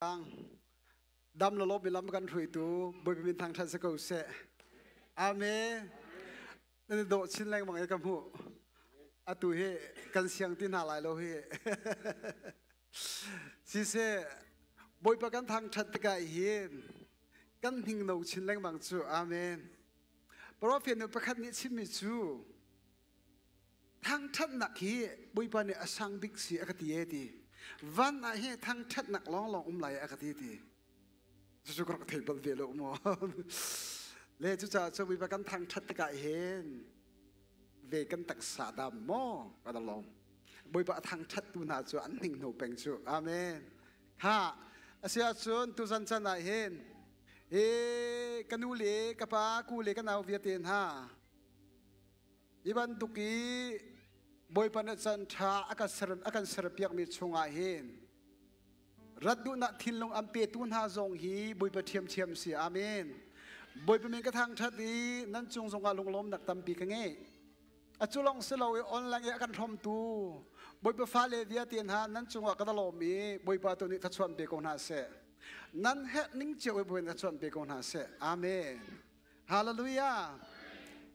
ดังดำละลบมีลำกันถุยตูบอยเป็นทางทันสกุลเสอาเมนั่นโดดชิ้นแรงบางไอ้กำหูอาตุเฮกันเสียงที่น่าหลายโลเฮสิเสบอยประกันทางทัดตะไกเห็นกันหิงโนชิ้นแรงบางจูอาเมนเพราะว่าเฟียนประคันนี้ชิมิจูทางทัดนักเฮบอยปานเนี่ยสังบิกสีอคติเอตีวันอาเฮทางทัดนักร้องไหลอคติตีจุกรกเทปเวลโมเลจุจ่าจะวิปกันทางทัดตะไกเห็นเวกันตักษาดำโมก็ตลอดบอยปะทางทัดตุนาจวนหิงโนเปงจูอาเมนฮ่าเสียจวนตุสันจันเห็นกันนูเลกับปากูเลกันเอาเวียเตียนฮ่าอีบันตุกีบอยปะนัจันทาอากันสระเปียกมีชงอาเห็นรัดดูนักทินลงอัมเปตุนหาจงฮีบอยปะเทียมเสียอาเมนบอยปะเมนกระทางทัดดีนั่นจงทรงอาลงล้มนักตัมปีกันเงอจุลองสลาวออนไลน์กันทอมตูบอยปะฟ้าเลเวียเตียนหานั่นจงอากระตลอมีบอยปะตัวนี้ทัดชวนเปกงนาเสนั่นเฮนิ่งเจ้าบอยทัดชวนเปกงนาเสอาเมนฮาเลลูยา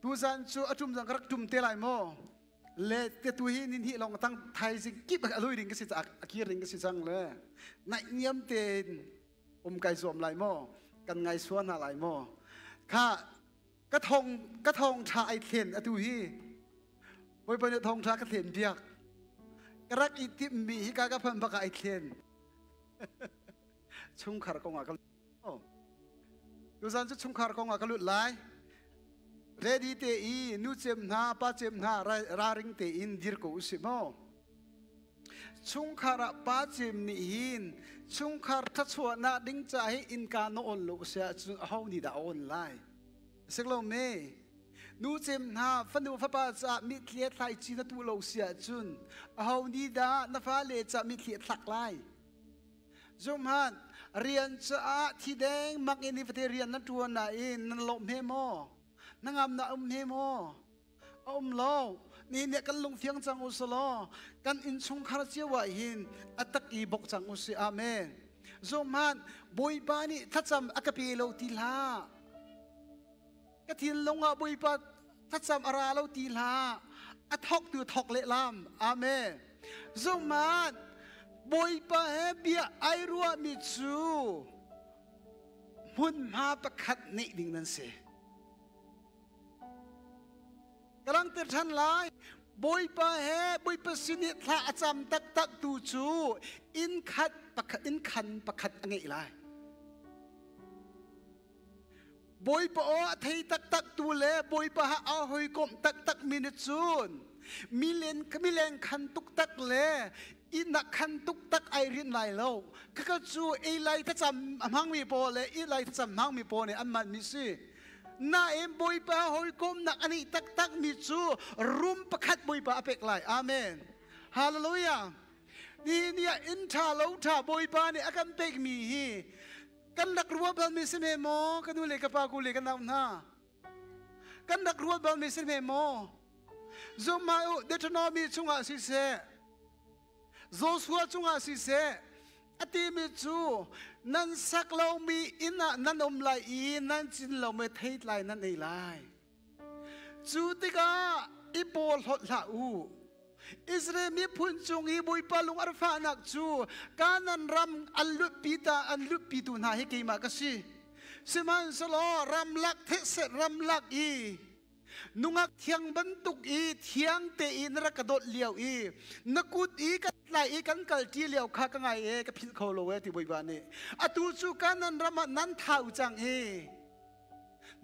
ตูจันจูอจุมจังกรักจุมเตลัยโมเลเตตุฮีนินฮิลองตั้งไทยสิกิบอลุยริงก็สิจักอากีริงก็สิจังเลยในเนียมเตนไก่สวมไหลโมกันไงสวนอะไรโมข้ากระทงชาไอเทนอตุฮีบอยปะเนี่ยทงชากระเทนเบียกกรักอิติมีฮิกากระเพิ่มปากไอเทนชุ่มขารกงอากลุดูสันจะชุ่มขารกงอากลุดไลเรดีเตอีนูเจมนาป้าเจมนาราริงเตอินดิร์กูอุสิโมชุงคาระป้าเจมนี่หินชุงคาร์ทัชวนาดิ้งใจอินกาโนอนลุเสียจุเอาหนิดาออนไลน์สักโลเมนูเจมนาฟันดูฟ้าป้าจะมิเลียไทยจีนตุโลเสียจุนเอาหนิดานาฟ้าเลจะมิเลียทักไลจมฮันเรียนจะที่แดงมักอินิฟเทเรียนนั่นตัวไหนนั่นลมเฮโมนังอำนาเฮโมโลนี่เนี่ยกันลงเฟียงจังอุสโลกันอินชงคาร์เจียวหินอัตกีบกจังอุสิอาเมนจอมันบอยปานี่ทัดจำอักเปโลติลากะทินลงอ่ะบอยปาทัดจำอาราโลติลาอัทอกตัวทอกเละลามอาเมนจอมันบอยปาเฮเบียไอรัวมิจูมุนมาประคัดนี่ดิ่งนั่นเสกำลังเตือนท่านหลายบอยปะเฮบอยปะสินิทละจำตักตูจูอินคันประคัดอันนี้ไรบอยปะโอไทยตักตูเลบอยปะฮะเอาหอยกลมตักมินิจูนมิเลนคันตุกตักเลอินักคันตุกตักไอรินไลโลก็จูไอไลถ้าจำมังมีโปเลไอไลถ้าจำมังมีโปเนี่ยอันมันมิสิน่าเอ็มบอยปะหอยกลมนักอันนี้ตักมิจูรุมประคัดบอยปะอเปกไลอาเมนฮาเลลูยานี่เนี่ยอินทาโลทาบอยปะเนี่ยอากันเปกมีฮีกันนักรัวบัลมิสเมโมกันดูเลกับปากูเลกันน้ากันนักรัวบัลมิสเมโมโจมาอุเดทนอมีจุงอาสิเซโจสัวจุงอาสิเซอติมิจูนั่นสักเรามีอินะนั่นอมไลอีนั่นจินเราไม่เทศไลนั่นเอไลจูติกาอิโปลหดละอูอิสราเอลมีพุนจงอีบุยปาลุงอัลฟานักจูการนั้นรำอัลลุปีตุนาให้เกี่ยมากสิสมันสโลรำลักเทศรำลักอีนุงักเทียงบรรทุกอีเทียงเตอีนรักกระโดดเลี้ยวอีนักกุดอีกันไหลอีกันกัลที่เลี้ยวข้ากังไงกับพิษเขาโลเวที่บริบาลนี่อตูจูกันนั้นรำนั้นเท้าจัง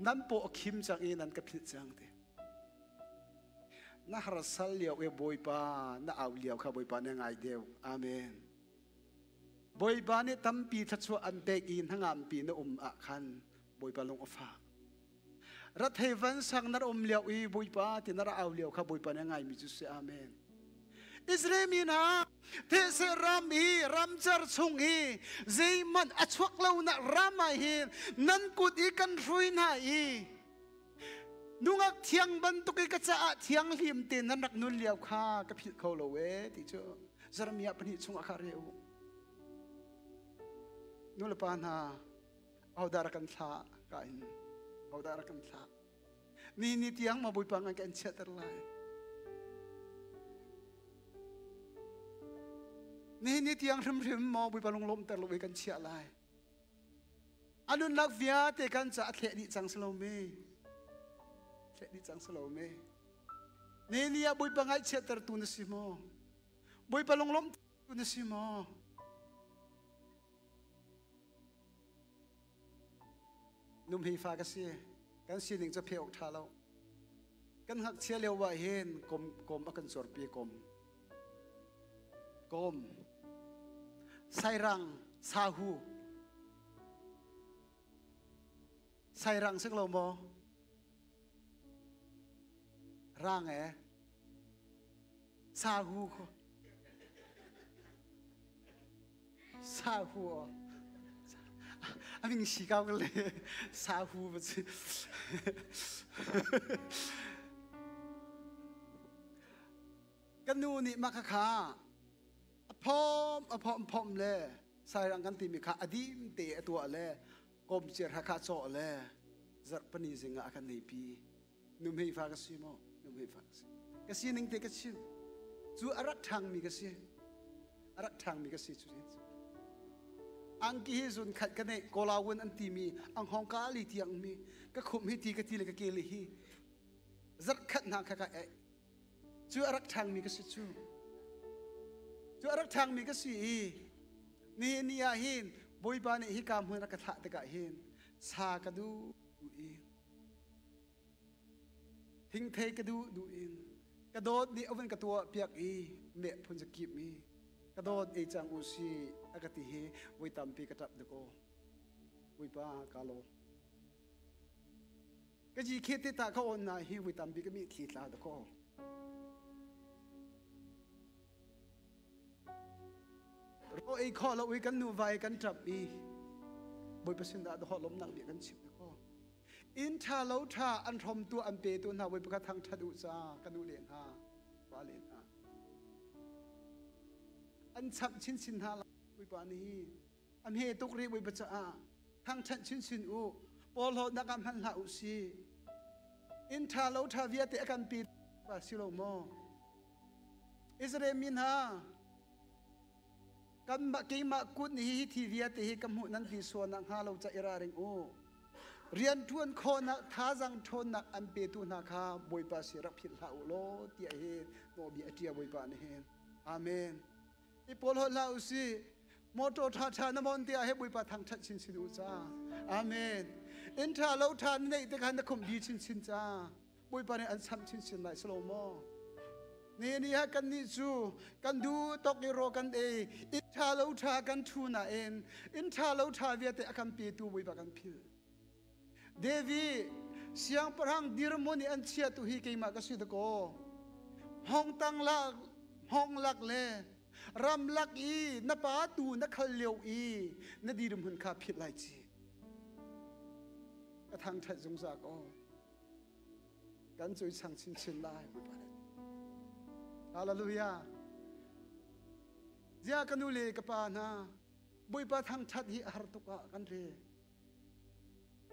นั้นโปะคิมจังนั้นกับพิษจังเตน่ารักสัลเลี้ยวบอยปาน่าเอาเลี้ยวข้าบอยปาเนี่ยไงเดียวอาเมนบอยปานี่ตั้มปีทัศวอันเบกินทั้งอันปีน่อาคันบอยปาลงอฟ้ารัฐเฮวันสังนารอมเลียวอีบุยปาที่นารเอาเลียวข้าบุยปาเนี่ยไงมิจุสอาเมนอิสราเอลมีนะเทเสรามอีรามจารซุงอีเจมันอัชวักเลวนะรามาฮีนันกุดอีกันรุยนาอีนุงักเทียงบันตุกิกจะเทียงหิมเตนันรักนุนเลียวข้ากับพิเขาโลเวที่เจ้าจารมียปนิชุงอาคาเรว นู่นละปานาเอาดารักันทากันเอาดารักันทานี่ที่ยังมาบุยปังกันเชื่อตลายนี่ที่ยังริมมาบุยปังลมแต่ลอยกันเชื่อลายอันนั้นนักวิทยาแต่กันจะเทดิจังสโลเมเทดิจังสโลเมนี่บุยปังไอเชื่อตระตุนสิโมบุยปังลมตุนสิโมนุ่มฮีฟ้ากันสิกันสิหนึ่งจะเพียวท่าเรากันหักเชี่ยเลี้ยวว่าเห็นกลมอากันสวดปีกลมไซรังซาฮูไซรังซึ่งเราโมร่างซาฮูซาฮูอามิงสีเก้ากันเลยซาฮูแบบนี้กันนูนี่มาค่ะพร้อมเลยใส่รังกันตีมีค่ะอดีมเตะตัวเลยกลมเจียร์ค่ะโซ่เลยจัดปนิสิงห์อากันในปีนุ่มให้ฟังกันสิโมนุ่มให้ฟังกันสินึงเตะกันสิจูอารักทางมีกันสิอารักทางมีกันสิจูเห็นอังกีฮิซุนขัดกันในโกลาวันอันตีมีอังฮองกาลีที่ยังมีก็ขมให้ตีกันทีเลยก็เกลีฮีจัดขัดนางค่ะจูอารักทางมีกันสิจูอารักทางมีกันสินี่อาหินบุยบานฮิกามหัวนักถะตะกะหินชากระดูอินทิ้งเทกระดูอินกระโดดนี่เอาเป็นกระตัวเปียกเมะพุนจะกีบมีกระโดดจังอุซีอากาติเฮวิตัมปีกระตับตะโกวิปากาโลกะจีเคติตาเขาอนนาฮิวิตัมปีกมีทีตาตะโกเราข้อเราวิกันนูไวกันจับมีบุยประสิทธิ์ดาลมนักเบียกันชิบตะโกอินทาเลาทาอันทมตัวอันเปตัวนาวิปกทางทัดุจากันนูเลียนฮาวาเลียนฮาอันฉับชินฮาวิปานีอันเฮตุกรีวิปจาทางฉันชินอูปอลโหนักการพันหาอุซีอินทาเลาทาเวียเตอกันปีปาซิโลโมอิสราเอลมินฮากันมาเกี่ยมากุดนี้ที่เวียเตะกำหุนันที่ส่วนนักฮาเราจะอิราเริงโอเรียนทวนโคนักท้าจังทนนักอันเปตุนักฮาบอยปาสิรับผิดลาอุโลเตียเฮโนบีอเตียบอยปาเนเฮอาเมนอีโปลฮลาอุซีโมโตท่าชานมอนเตียเฮบอยปาทางทัดชินสิดูจ้าอาเมนอินทาเราทานในแต่การนักขมดีชินจ้าบอยปาเนอันซ้ำชินไหลสโลโมนี่ฮะกันนี่จูกันดูตกในโรกันอินทาเลาทากันทูน่าอินทาเลาทาเวียเตอกันปีตูวิบกันพิลเดวีเสียงพลังดิรมนีอันเชียตุฮีเกมากสิตโกห้องตั้งลักห้องลักเลรำลักนปาตูนขลเลียวนดิรมุนคาพิลไลจีกระทั่งทัดจงจากโอกันจุยสังชินได้วิบาฮาเลลูยาเจ้ากันดูเลยกับปานาบุยปะทางชัดฮิฮาร์ตุกะกันเร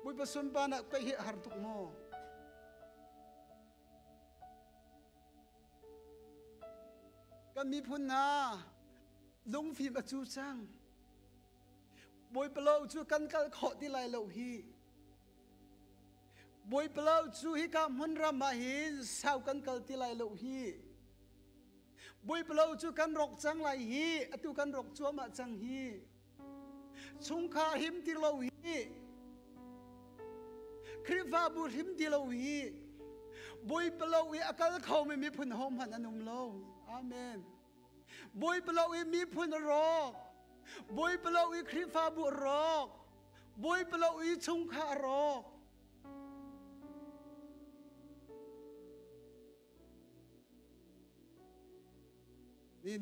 บุยปะสุนปานะไปฮิฮาร์ตุกโมกันมีพุนนาลงฟิมอจูจังบุยเปล่าจูกันกัลขอที่ไลโลฮีบุยเปล่าจูฮิกามุนรามาฮินสาวกันกัลที่ไลโลฮีบุยเปล่าจูกันรกจังไหลฮีตุกันรกจัวมาจังฮีชุงคาหิมติโลฮีคริฟาบุหิมติโลฮีบุยเปล่าอากาศเขาไม่มีพุนหอมหันอนุมโลอาเมนบุยเปล่ามีพุนรอกบุยเปล่าคริฟาบุรอกบุยเปล่าชุงคารอก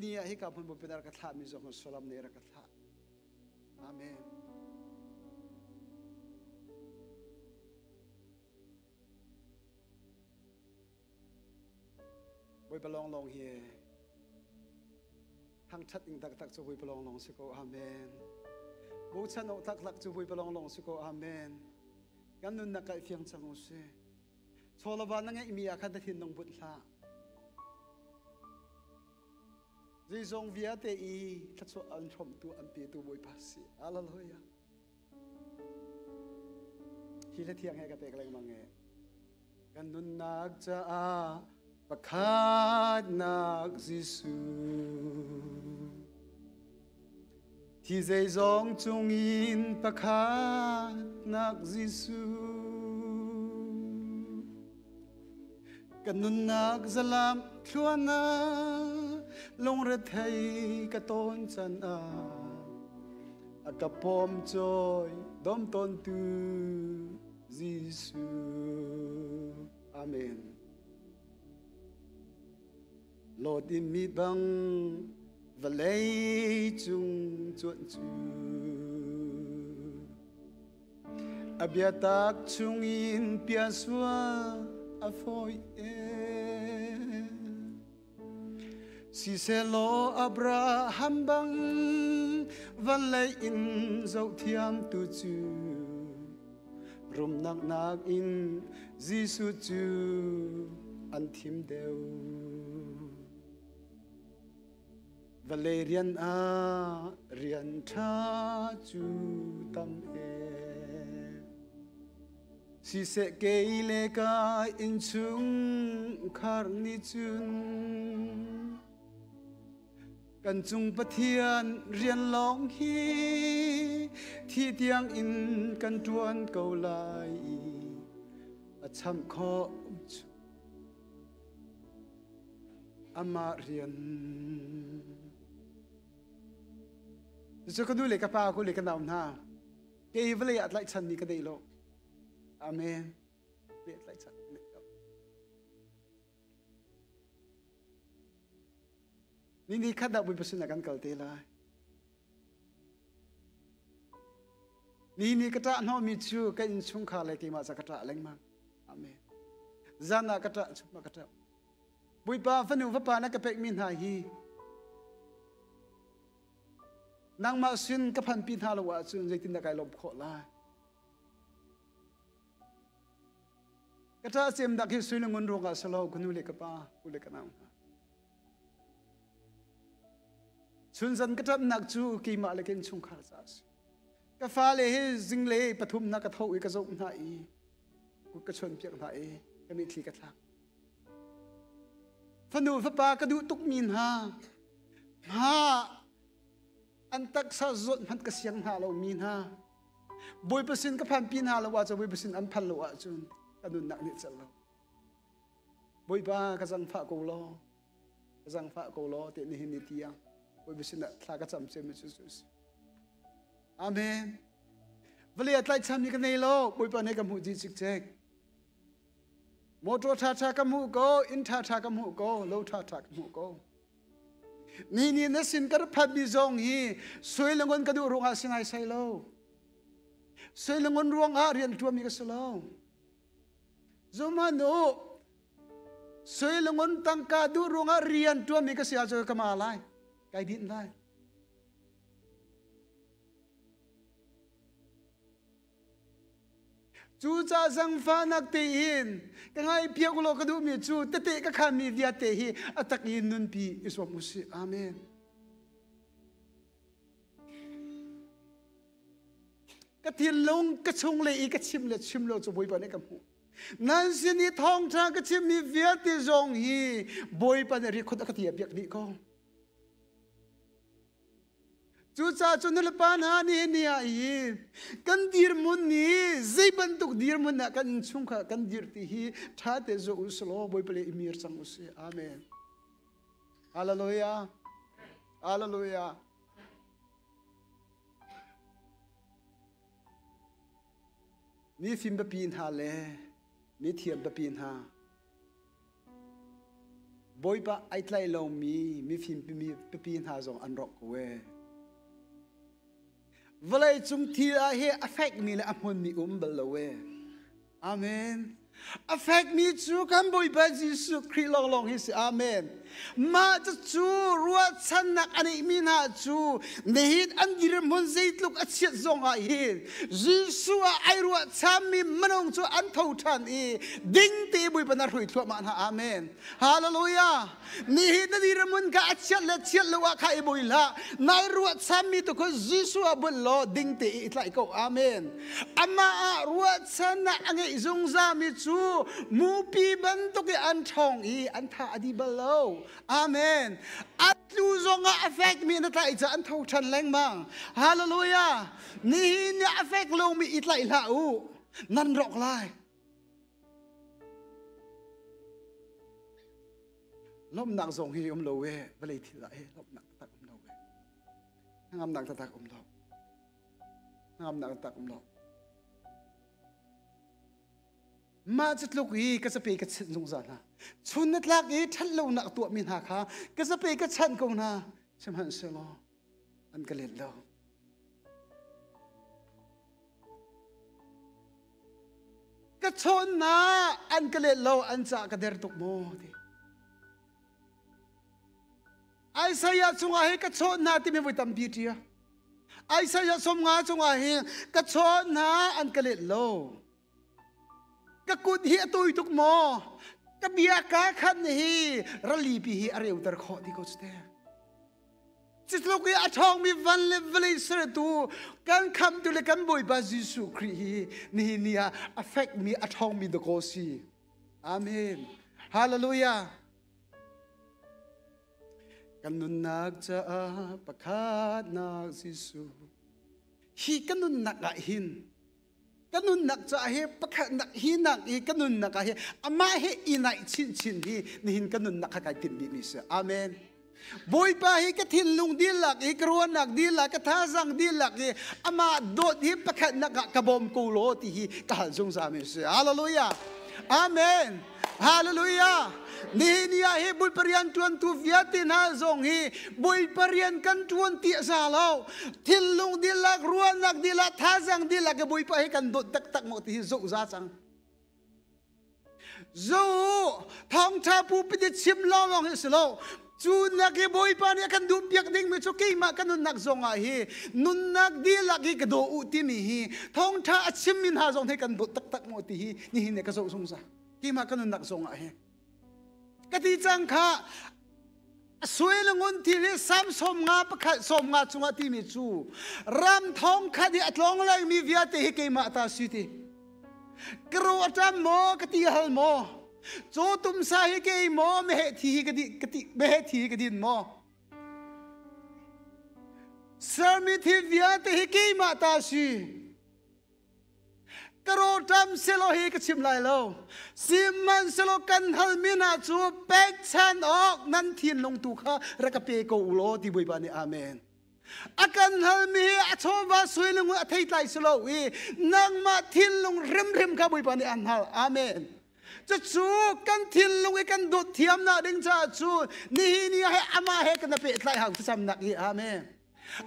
นี่ให้กับคนบุญเป็นรักษามิจฉาสลามในรักษาอาเมนบุญประลองลงเฮียทั้งชัดอิงตักจะบุญประลองลงสิโกอาเมน bố chân ổ thắc lạc chú bùi bà lòng lòng sư cô amen gan nun na kai phiang chang u se chola ba nang imi akha da thin nong but la ji zong via te I tha cho an thom tu an pi tu boi pa si hallelujah hi le thiang he ka pek leng mange gan nun nak cha a pakhat nak jisu thì dây giông chung in pakhat nak jisu kanun nak zalam thuana long re thei ka ton chan a akapom joy dom ton tu jisu amen Lord in mi bang và lấy chung chuộn chu abia tak chung in pia xua a phoi e si se lo Abraham bang và lấy in dấu thiam tu chu rum nak nak in Giêsu chu an thim đều và lệ riêng riêng tha chu tâm e si sẽ kê lệ ca in chung khar ni chun kan chung pathian riêng long hi thi tiang in kan tuan câu lai a cham kho ama riêng cho con nuôi lấy cái pa con lấy cái nào na cái vấn đề lại chân đi cái đấy lo amen lại chân ni khát đạo bồi bổ là căn cầu tê lại ni cái trả nó mi chu cái in chung khá lại cái mà ra cái trả lên mà amen zana cái trả chung mà cái trả bồi pa phân hữu pa na cái bẹt min hai hi nang ma sin ka phan pin ha lo wa chun jaitin da kai lom kho la ka ta sem da ki suin ngun ro ga salo gunu le ka pa ku le ka nam chun zan ka tap nak chu ki ma le ken chung khar sa ka fa le he jing le pathum na ka thau I ka zo na I ku ka chon piak na I ka mi thli ka thak phanu fa pa ka du tuk min ha an tak sa zot man ka siang ha lo min ha boy pasin ka phan pin ha lo wa cha boy pasin an phan lo wa chun kanun nak ni chal lo boy ba ka jang pha ko lo te ni hin ni tia boy pasin na thla ka cham chem chu chu amen vale atlai cham ni ka nei lo boy pa ne ka mu ji chik chek moto tha ka mu ko in tha ka mu ko lo tha ka mu ko ni na sin kar phat bi zong hi soi langon ka du ronga sinai sai lo soi langon ronga rian tu mi ka salo zoma no soi langon tang ka du ronga rian tu mi ka sia jo ka ma lai kai din lai chu cha zang fa nak te in ka ngai pia ko lo ka du mi chu te te ka khan mi via te hi atak in nun pi iswa musi amen ka tin long ka chung le I ka chim lo chu boi pa ne ka mu nan sin ni thong tha ka chim mi via te zong hi boi pa ne ri khot ka ti biak ni ko chu cha chu nul pa na ni ai kan dir mun ni zai ban tuk dir mun na kan chung kha kan dir ti hi tha te zo uslo boi pale imir chang usi amen hallelujah hallelujah mi phim ba pin ha le mi thiam ba pin ha boi pa ai tlai lo mi phim mi pin ha zong an rock we vlei chung thi a he affect mi le amon mi bal lo we amen affect me จูกันบ่อยไปยิสุคริสต์ลองฮิสอาเมนมาจะจูรัวฉันนักอันนี้มีนาจูเนิดอันดีรมุนใจลุกอัจฉริยะงาฮินยิสุไอรัวฉันมีมันองจูอันเท่าทันอีดิ้งตีบุยปนัดหุยทั่วมานะอาเมนฮาเลลูยาเนิดอันดีรมุนกะอัจฉริยะเชียลว่าใครบุยละนายรัวฉันมีตัวก็ยิสุบุลโลดิ้งตีอิตไลก็อาเมนอามารัวฉันนักอันนี้จงจามิจูมูปีบันตุกอันทองอีอันท่าอดีบลโลอาเมนอัตลูซงอาเฟกมีนัตไลจะอันเท่าฉันแรงมังฮาเลลูยานี่เนี่ยอาเฟกลงมีอิตไลละอูนั่นรอกไลลมหนักส่งให้โลเวเวลีที่ไหนลมหนักตักโลเวงามหนักตักโลงามหนักตักโลมาจัดลูกอีก็จะไปกับฉันลงจานะชุนนัดลักอีทันลงนักตัวมีนาคาก็จะไปกับฉันกงนะฉันหันเสลออันกระเล็ดเราก็ชนนะอันกระเล็ดเราอันจากระเดรตุกโมดีไอ้สายจงอาเฮก็ชนนะที่ไม่ไปทำพิธีไอ้สายสมงาจงอาเฮก็ชนนะอันกระเล็ดเราก็กุดเฮียตุยทุกโมก็เบียกาขันฮีรัลีปีฮีอะไรอุตรขอดีก็สเตจิตลูกอัฐองมีวันเลวเลยสระตูการคำตุเลกันบ่อยบาจิสุครีนี่เนี่ย affect มีอัฐองมีดโกซีอาเมนฮาเลลูยากันนุนนักจะประคาดนักจิสุฮีกันนุนนักหินกันนุนนักจะเฮปะขะนักฮีนักอีกันนุนนักเฮอามาเฮอีนัยชินฮีนี่หินกันนุนนักขะไกตินบิมิเสอาเมนบอยปะเฮกะทินลุงดีลักอีกรัวนักดีลักกะทาซังดีลักอีอามาโดดฮีปะขะนักกะบอมกูโลติฮีกะฮัลจงซามิเสฮาเลลูยาอาเมนฮาเลลูยานี่เนี่ยเฮบุยปริยันทวนtu viati na zong hi buy parian kan tuan ti sa law thil lung di lak ruan nak di la thazang di la ke buy pa he kan dot tak tak mo ti zo za chang zo thong tha pu pi de chim law long hi slo chu na ke buy pa ne kan du piak ding me chu ke ma kan nun nak zong a hi nun nak di la ki ke do u ti mi hi thong tha achim min ha zong he kan dot tak tak mo ti hi ni hi ne ka zo sung sa ki ma kan nun nak zong a hiกติจังค่ะสวยลงนที่เรียซ้ำสมงาประคัสมงาจงที่มีจูรำทองคดีอัตลองเลยมีวิญญาณที่เกี่ยมาตาสุติกรัวจำโมกติฮัลโมโจตุมสาฮิเกี่ยโมเมหทีกติเมหทีกตินโมสามีที่วิญญาณที่เกี่ยมาตาสุกระโดดจำเซโลเฮกชิมไลโลซิมันเซโลกันฮัลมินาจูเป็กชันออกนั่นทีนลงตุค่ะรักเปโกอุโลที่บุยบานีอาเมนอากันฮัลมีอัชวาสวยลงอัฐิไลสโลวีนังมาทีนลงริมค่ะบุยบานีอันฮัลอาเมนจะจูกันทีนลงกันดูดเทียมนาดึงจะจูนี่ให้อามาให้กันเปไลหางที่จำนักอีอาเมน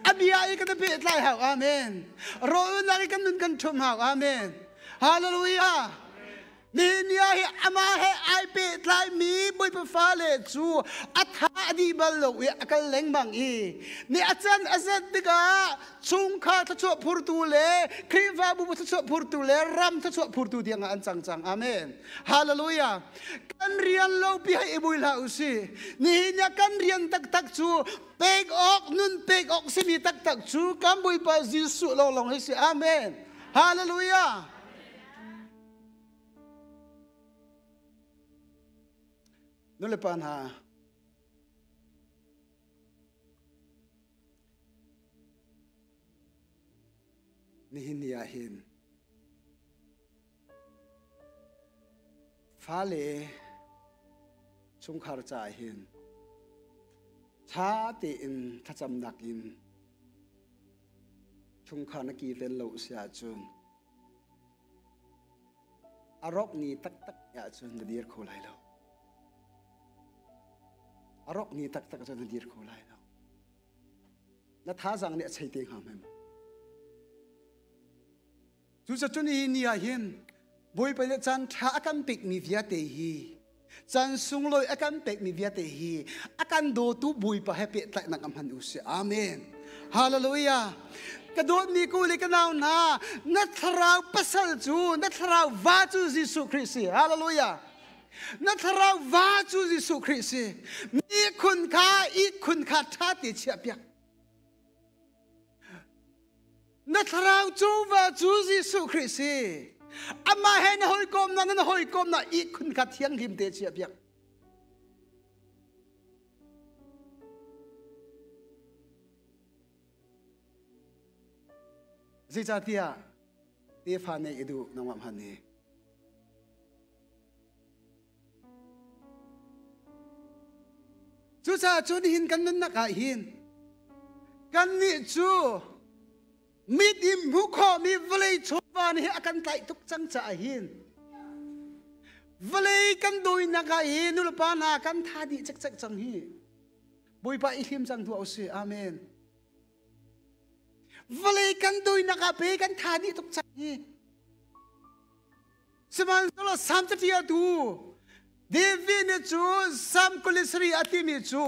อาบียากันเปไลหางอาเมนรอนักกันนุนกันชมหางอาเมนฮาเลลูยานี่เนี่ยอามาให้ไอเปิดไลมีบุยเปฟ้าเลจูอัฐาดีบัลโลวิอากันเล็งบังอีนี่อาจารย์ดิกาชุงข้าทัชวพูดตูเลครีวาบุบทัชวพูดตูเลรัมทัชวพูดตูเดียงอันจังอาเมนฮาเลลูยากันเรียนโลปีให้บุยลาอุสินี่เนี่ยกันเรียนตักจูเปกออกนุนเปกออกสิมีตักจูกันบุยปาจิสุลองให้สิอาเมนฮาเลลูยานั่นเลยปัญหานี่หินยาหินฟ้าเลชุมขารจ่ายหินชาติอินทัจำนักอินชุมขานกีเป็นเหล่าเสียจุนอารมณ์นี้ตักยาจุนเดียร์โคไลเราอารมณ์นี้ตักจะเดียร์โคไลเราและท้าจังเนี่ยใช้เตียงหามไหมจุดจุดนี้นี่เห็น บอยไปจันท้าอาการเป็กมีวิยาเตฮีจันสุงลอยอาการเป็กมีวิยาเตฮีอาการโดตุบอยไปให้เป็ดแต่นักอำพันอุสอาเมนฮาเลลูยากระโดดมีกูเลยกันเอาหน้านัทเราปัสสจูนัทเราวาจูยิสุคริสต์ฮาเลลูยานัทเราวาจูยิสุคริสต์มีคุณค่าอีกคุณค่าท่าติเชียบยักนัทเราจูวาจูยิสุคริสต์อามาเห็นหอยกลมนั่นหอยกลมน่ะอีกคุณค่าเที่ยงริมเตเชียบยักสิจาติยาเตฟานเนอดูน้ำมันพันเนจูจ่าจูนี่หินกันนั่นนักหินกันนี่จูมีดิมหุกมีวลัยชวานี่อาการไตทุกจังจ่าหินวลัยกันโดยนักหินนุลปานากันท่าดีจักจักจังฮีบุยไปอิลิมจังตัวเอาสิอาเมนวลัยกันโดยนักเปกันท่าดีทุกจังฮีสมันสโลสามสิบปีดูเดวินจูสามคุลิสรีอติมิจู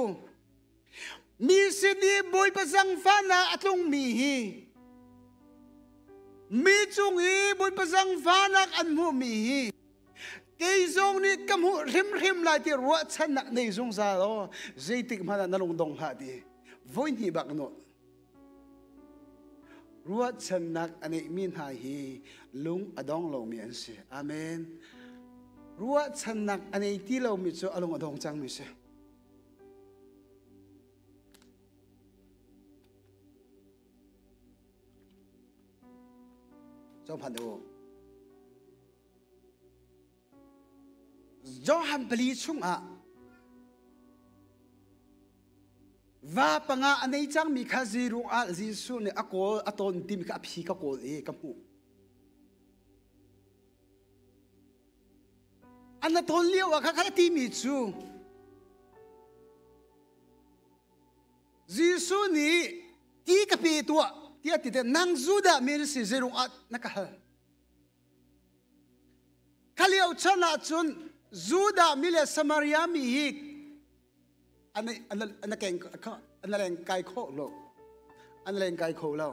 มีสินีบอยประจังฟ้านาอตรงมีฮีมีจุงฮีบอยประจังฟ้านักอันมูมีฮีเกยจงนี่กำหูริมลายที่รัวชันนักในจงซาโลเจติกมันนลงดงหาดีวุ้ยนี่บักโนรัวชันนักอันนี้มินหาฮีลุงอดองลงมีอันเสียอาเมนรัวชันนักอันนี้ที่เรามีจูอลงอดองจังมีเสียจอมพันดูจอมฮัมปลีชุ่งอ่ะว่าปังอันนี้จังมีข้าจีรุงอาจีสุเนี่ยอโกอตอนติมกับพี่ก็โกเอกับหูอันนั้นตอนเลี้ยวอะข้าที่มีจูจีสุนี่ที่กับพี่ตัวที่ติดนั่งจูดามีสิจีรุงอานักฮะข้าเลี้ยวชนะจุนจูดามีเลสมาริยามีฮิกอันนั้นเก่งเขาอันนั้นแรงไกลโคโลอันนั้นแรงไกลโคโล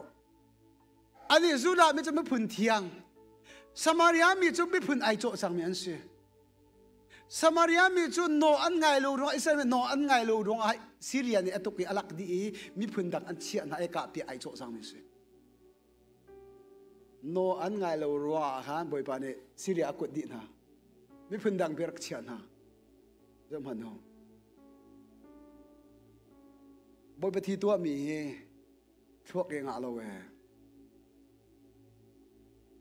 อันนี้จูดามีจะไม่พุ่นเทียงสมาริยามีจะไม่พุ่นไอโจสังเมียนสิสมาริยามีจุนโนอันไงลูดวงอิสราเอลโนอันไงลูดวงไอซีเรียนี่ตุกีอลักดีมีพุ่นดักอันเชียนไอกาปีไอโจสังเมียนสิโนอันไงลูรัวฮะบ่อยปานนี้ซีเรียกุดดีนะมีพุ่นดังเบียร์เชียนฮะเริ่มหันหงบอยปฏิตัวมีพวกเองอะไรเว้ย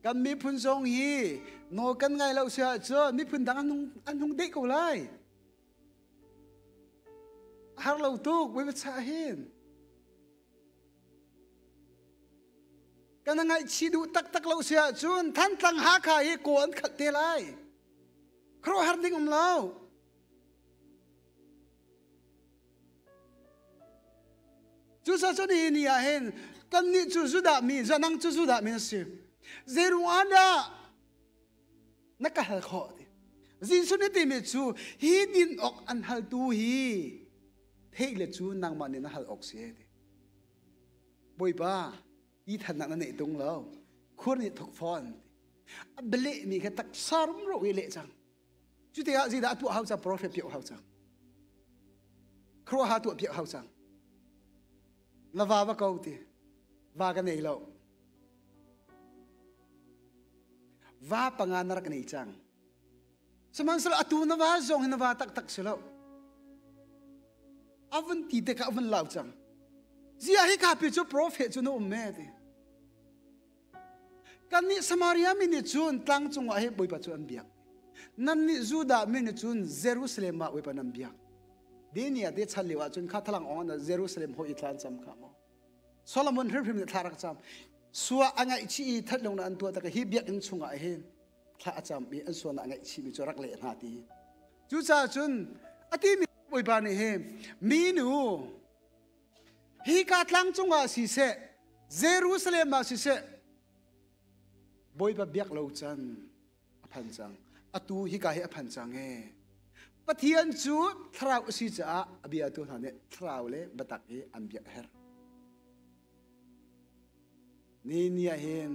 กันมีพุ่นทรงฮีโนกันไงเราเสียเจอมีพุ่นดังอันหงเด็กกูเลยหาเราตุกไว้เป็นสาเหตุกันไงชีดูตักเราเสียจนท่านตั้งหาใครกวนขัดเตลัยครัวหาดิ้งเราจูซาจนี่นี่เห็นกันนี่จูจูดามีจะนั่งจูดามีสิเจรุอันดานักฮัลข้อดิจิสุนี่ที่มีจูฮีดินออกอันฮัลตูฮีเทเลจูนางมันนี่นะฮัลออกเสียดิบ่อยป้าอีท่านนั่นนี่ตรงเราคนนี่ทุกฟอนเบลมีแค่ตักสารมรู้วิเลจังจุดที่อาจีดาตัวเขาจะโปรเฟตเปียวเขาจังครัวหาตัวเปียวเขาจังลาวาเขาตีว่ากันเองเราว่าปังงานนักนี่จังสมัยสละตัวนว่าจงนว่าตักสละอวันที่เด็กอวันเล่าจังเสียให้ข้าพิจูโปรเฟตจูโนเมติกันนี่สมาริยามินิจูนตั้งจงว่าให้บุยปัจจุบันเบียกนั่นนี่จูดามินิจูนเยรูซาเล็มมาบุยปันนันเบียกเดี๋ยวนี้เดี๋ยวฉันเลี้ยวจนข้าทลังอ่อนเยรูซาเล็มเขาอิตลันจำข้ามโซโลมอนเริ่มเนี่ยทารักจำสัวอันไงชีทัดลงนั้นตัวแต่ก็ฮิบยักอินชงไอเห็นข้าจำมีอันส่วนอันไงชีมีจรักเล่นหาตีจู่จ้าจนอาทิตย์มีบุยปานี่เห็นมีหนูฮิกาทลังจงว่าสิเสเยรูซาเล็มมาสิเสบุยปาเบียกเราจัน พันจังอตูฮิกาเฮพันจังเอปะเทียนจูทราวสิจ้าอบีอาตูหันเนี่ยทราวเลยบัตักเออันเบียเฮร์นี่เนี่ยเห็น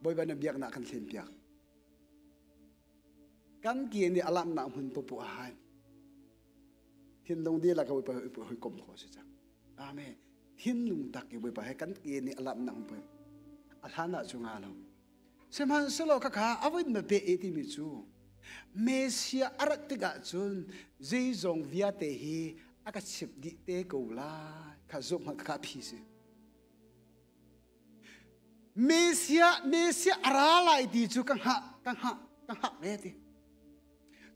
บ่อยบันเบียกนักกันเสียนเบียกกันเกียนเนี่ยอลามนักหุ่นปุ๊บอาหารหินลงดีละก็บ่อยไปกลมขอสิจ้าอาเมนหินลุงตักอยู่บ่อยไปให้กันเกียนเนี่ยอลามนักไปอาหารน่ะจุงอาเราเสมันสโลกข้าเอาไว้มาเปะเอติมิจูเมเซียอารัติกาจุนเจจงวิอาเตฮีอากาศดิเตกูลาข้าจบมาข้าพิเศษเมเซียอะไรไลดีจูกังหะเมติ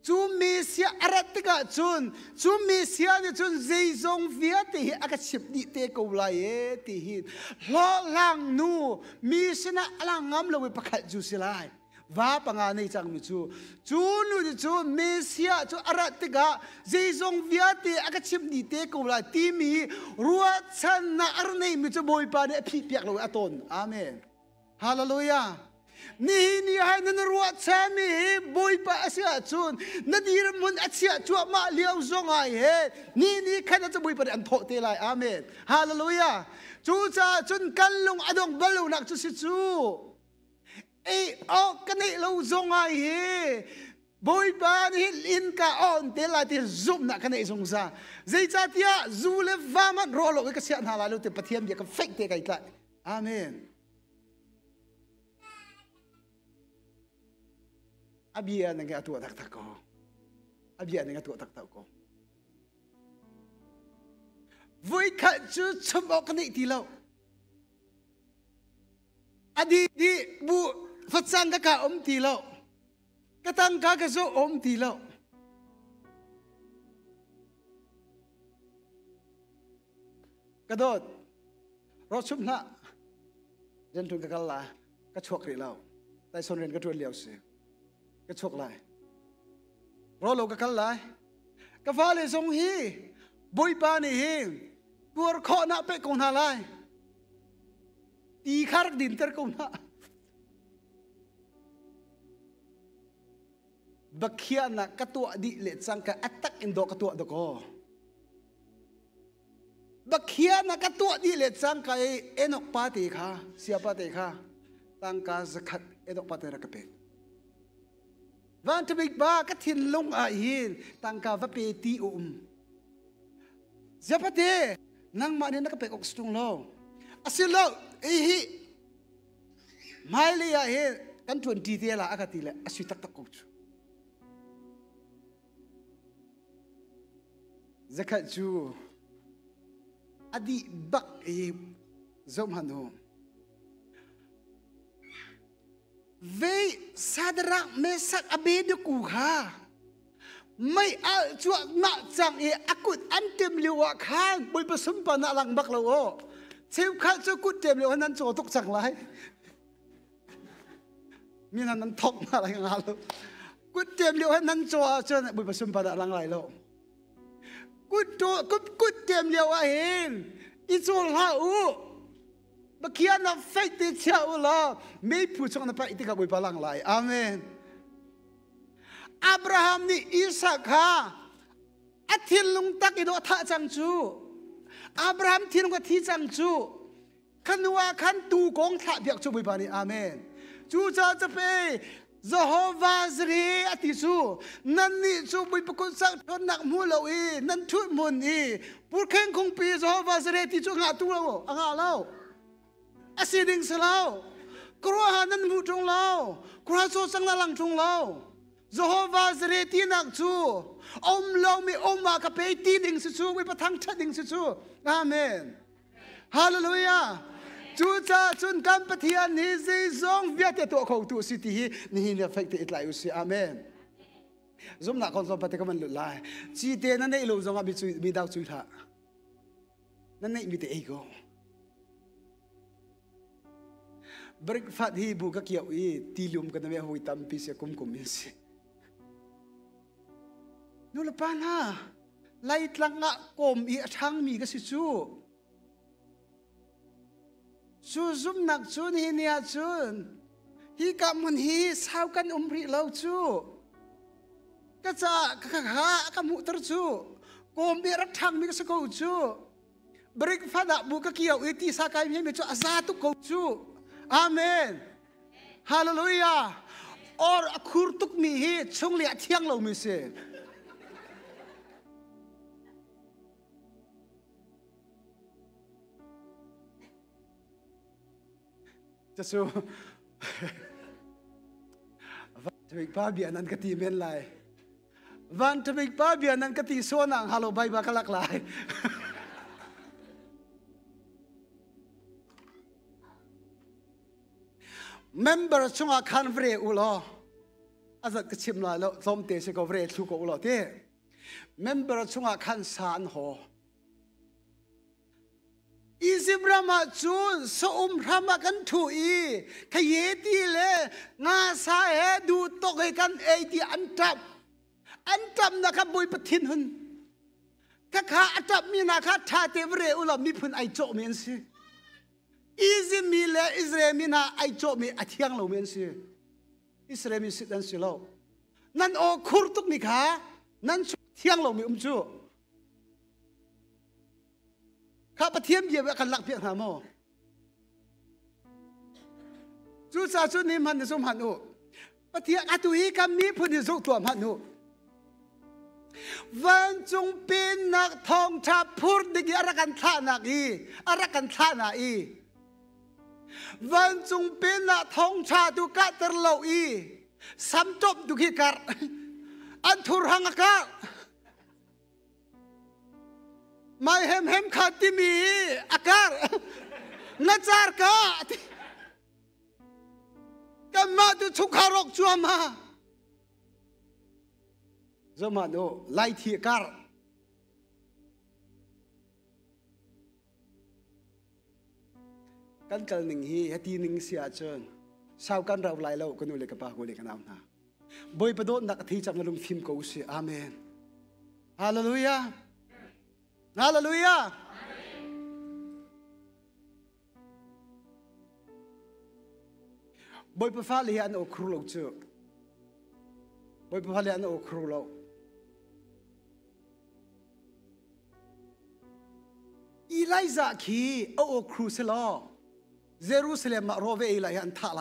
จูเมเซียอารัติกาจุนจูเมเซียเนี่ยจุนเจจงวิอาเตฮีอากาศดิเตกูลาเอติฮินล้อลังนูมีชนะลังงามเลยประคัดจูสิไลว่าปังานในจังมิจูนูดิจูเมเซียจูอารัติกาเจจงวิอาเตอากาศดิเตกูลาทีมีรัวชันนักอรเนมิจูบอยปาเนี่ยพี่เปียกเลยอตอนอาเมนฮาเลลูยานี่ให้นันรัวชามีบอยปาอาเซียจูนนัดยืมมุนอาเซียจัวมาเลี้ยวซงไอเฮนี่แค่นั้นจะบอยปาอันโตเตลัยอาเมนฮาเลลูยาจูจ้าจุนกันลงอดงบลูนักจูสิจูเออกันนี่เราซงไอเฮบอยปานี่ลินกาออนเตลัยที่ซุมนักกันนี่ซงซาใจจ้าที่อะจูเลฟามันรอโลกก็เสียนฮาลาลุเตปะเทียมเดียกับเฟกเตกันอีกแล้วอาเมนอาบีอันนั้นก็ตัวตักก็อาบีอันนั้นก็ตัวตักก็วิ่งขัดจุดสมองกันอีกทีแล้วอดีตบุฟัดสังกะอมทีแล้วกระตังกะกะโซอมทีแล้วกระโดดรถชุบหน้าเดินทุนกะกันละกระชกรีแล้วแต่ส่วนเรียนกระชวนเลี้ยวเสียกระชกลายรอโลกกันลายกฟ้าเลยทรงฮีบุยปานี่ฮีกัวข้อหน้าเป๊กงนาลายตีคาร์ดินเตอร์กงนาบักเขียนกตัวดิเลสังกะอัตตักอินโดกตัวดก็บักเขียนกตัวดิเลสังกะเอ็นอกปาติค่ะเสียปาติค่ะตั้งกาสกัดเอ็นอกปาติระกเปวันที่บิกบ้าก็ทิ้งลงอาหินตั้งกาว่าเปตีเจ้าพระเดนั่งมาเนี่ยนักเปกอกสตุงโลอาศิลโลฮิไม่เลยอาหินกันชวนทีเดียละอากาศทีละอาศิตักตะกุจูจะขัดจูอดีบักจอมฮันโฮเวสาดรักเมสักอเบดกูค่ะไม่เอาจวกนักจังอากุดอันเต็มเลียวข้างบนผสมปนหลังบักเราโอเชื่อข้าจะกุดเต็มเลียวนั้นโจตกจังไรมีนั้นทกมาอะไรงานเรากุดเต็มเลียวนั้นโจเชื่อบนผสมปนหลังไรเรากุดเต็มเลียวเองอีโจลาอูบักเขียนนักเฟกติเช้าละไม่พูดชงนับไปอิติกับบุยพลังไหลอาเมนอับราฮัมนี่อิสักฮะอาทิตย์ลุงตักอิโดท่าจังจูอับราฮัมที่ลุงก็ที่จังจูขันว่าขันตูกงท่าเบียกจูบุยพานี่อาเมนจูจะไปยะโฮวาสเรีอติจูนั่นนี่จูบุยปกุศลทนนักมูลอีนั่นทุกมุนอีปุรเข่งคงปียะโฮวาสเรีที่จูงาตัวเราอ่างเราอาศิดิงสลาวกลัวหานันมุจงเรากลัวโซสังลาลังจงเรายะโฮวาสเรตีนักจูอมเราไม่อมมากระเปตีดิงสิจูไม่ประทังชัดดิงสิจูอาเมนฮาเลลูยาจูจ้าจุนกันปะเทียนนี้ซีซองเวียดตัวเขาตัวสิทีนี่เนี่ยเฟกติดไหลอุสิอาเมนซุมนักคนสมปฏิกรรมหลุดลายจีเตนั่นในลูกจงอาบิจุยบิดาวจุยท่านั่นในมิเตเอโกบริกฟาดฮีบุกเกี่ยวอีตีลุมกันไม่หุยตามพิเศษคุมมิสนู่นละปานะไล่ตลังะกมอีช่างมีก็สิจูซุ่มนักจูนี่เนี่ยจู ฮีกับมันฮีสาวกันริเราจูก็จะข้ากับมุตรจูโกมเบรักทางมีก็สกูจูบริกฟ้าดับบุกเกี่ยวอิติสากายมีจูอาซาตุกูจูอาเมนฮาเลลูยาออร์คูร์ตุกมีฮีชงเลียเที่ยงเรามีเสจะสู้วันทวิกป้าเบียนันกติเมนไลวันทวิกป้าเบียนันกติโซนังฮัลโหลใบบักลักไลเมมเบอร์ช่วงอาคารเวรอุลออาจจะกชิมลายแล้วสมเตชิกเวรทุกอุลอเต้เมมเบอร์ช่วงอาคารสานโฮอิซิบรามาจูนสมรามากันถุยขยตีเลงาสาเหดูตกให้กันเอที่อันจับนะครับบุยปทินหุนถ้าข้าอันจับมีนะครับชาเทวเรอุลมีพุนไอโจเมียนสิอิซิมีเลอิสราเอลมีนาไอโจมีอธิยังเราเมียนสิอิสราเอลมีสิทธิ์นั้นสิเรานั่นโอคุรตุกมีขานั่นเที่ยงเรามีจูข้าปะเทียมเยี่ยมกันหลักเพียงหาโมจูซาจุนิมันสมหันุปะเทียงอตุยกัมมีพุทธิสุตัวมันนุวันจงเป็นนักทองชาพูดดิกอารักันท่านักอีอารักันท่านาอีวันจงเป็นนักทองชาตุกัตรเลาอีสัมจบดุกิการอันทุรังกาไม่เห็มขาติมีอาการนัจารกากันมาดูชุกขารกจัวมาจมาดูไล่ที่การกันกันหนึ่งฮีฮตีหนึ่งเสียเชิญชาวกันเราไล่เรากันนู่นเลยกับปากกูเลยกันเอาหน้าบอยประโดดนักที่จับมาลงฟิล์มกูสิอาเมนฮาเลลูยาฮาเลลูยาบอยประฟ้าเลียนโอครูโลจูบอยประฟ้าเลียนโอครูโลอีไลซาคีโอครูเซลอเยรูซาเล็มมาโรเวอีไลอันท่าไล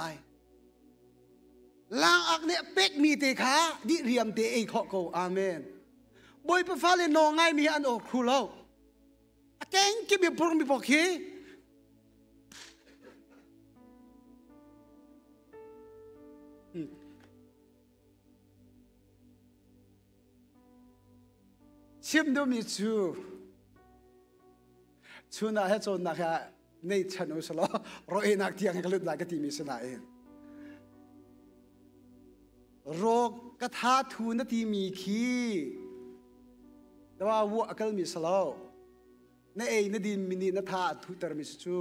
ลางอักเนี่ยเป็กมีเตขาดิเรียมเตเอขอโกอาเมนบอยประฟ้าเลียนนองไงมีอันโอครูโลแกงกิบพรมีปอกฮีชิมดูมีชูน่าให้โจนนักในชั้นอุสลรอเอนักที่ยังกลุ่มนักที่มีสนาเองโรคกระทาทูนที่มีขี้แต่ว่าวัวก็มีสลในเองนดินมินินาธาทุตรมิสจู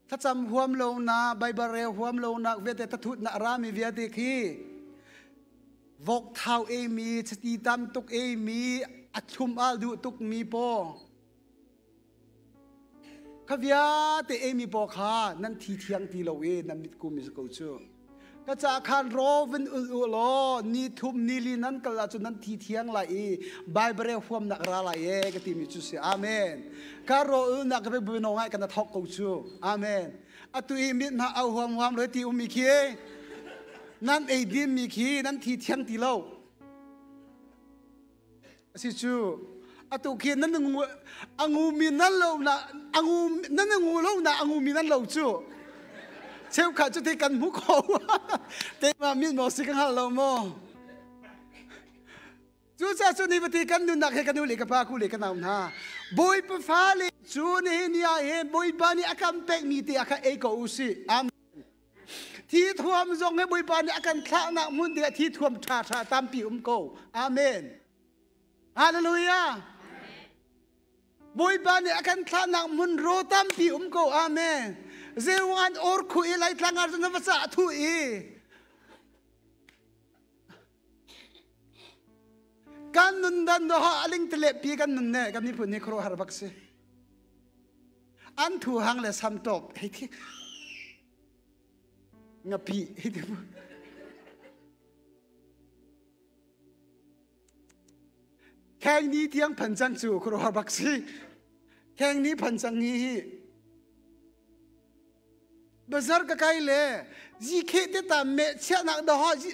ถ้าจำหัวมลงนาใบบาเรหัวมลงนักเวทแต่ทุตนารามีเวียติคีวกเท้าเอมีสติตามตุกเอมีอัดชุมอาดูตุกมีปอขวิยาเตเอมีปอขานั่นทีเทียงทีเราเอนั่นมิดกุมิสกูจูก็จะคานโรวินอุลอนี่ทุมนี่ลีนั้นก็ละจุนั้นทีเทียงไหลใบเบรฟวมนักราไหลก็ตีมิจูเสียอาเมนการโรนักไปบุญน้อยกันนะทอกกูจูอาเมนอตุอีมิดนะเอาหัวเลยตีอุมิคีนั่นไอ้ดินมีขี้นั่นทีเทียงทีเล่าสิจูอตุคีนั่นงูมีนั่นเล่านะงูนั่นงูเล่านะงูมีนั่นเล่าจูเชฟขาดจุดที่กันมุกเขาเต็มมามีหมอสิกันฮัลโหลโมจูจ้าจุดนี้ปฏิกันดูนักให้กันดูเล็กป้ากูเล็กกันเอาหน้าบอยปฟ้าเลยจูนี่เนี่ยเห็นบอยบ้านนี่อาการเป็กมีที่อาการเอโกอุสิที่ท่วมทรงให้บอยบ้านนี่อาการคลาหนักมุนเดียที่ท่วมชาตามปีโกอาเมนฮาเลลูยาบอยบ้านนี่อาการคลาหนักมุนโรตามปีโกอาเมนเจวันออร์คุยไล่ทางอาจารย์ภาษาทุยกันนุนดันดอฮาลิงทะเลปีกันนุนเน่กันนี่พูดนี่ครัวฮาร์บักซีอันทูหังเลสัมตบเฮ้ย ngapiแข่งนี้เที่ยงพันจังจูครัวบักซีแข่งนี้พันจังนี้บาซาร์ก็ไกลเลยจีเคเตตามเมเชียนักดอจี